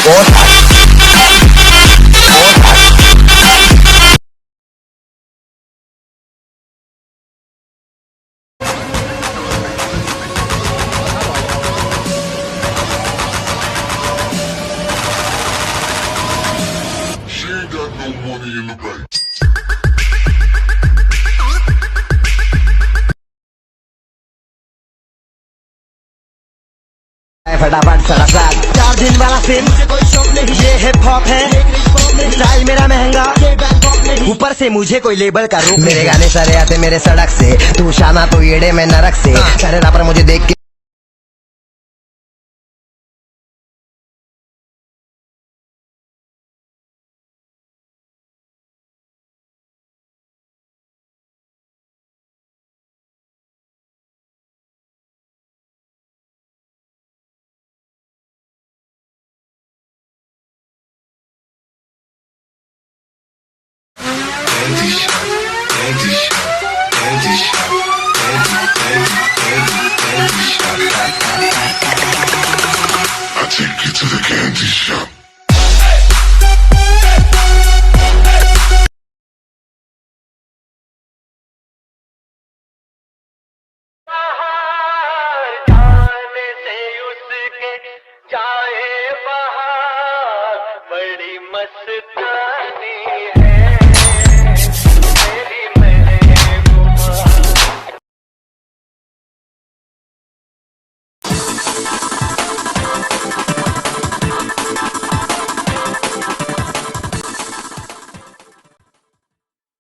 She ain't got no money in the bank. फटाफट सड़ा साथ 4 दिन वाला फिल्म मुझे कोई शौक नहीं, ये हिप हॉप है स्टाइल मेरा महंगा, ऊपर से मुझे कोई लेबल का रूप। मेरे गाने सारे आते मेरे सड़क से, तू शाना तो येड़े में नरक से, सारे रापर मुझे देख के I take you to the candy shop. जाए बाहर बड़ी मस्तानी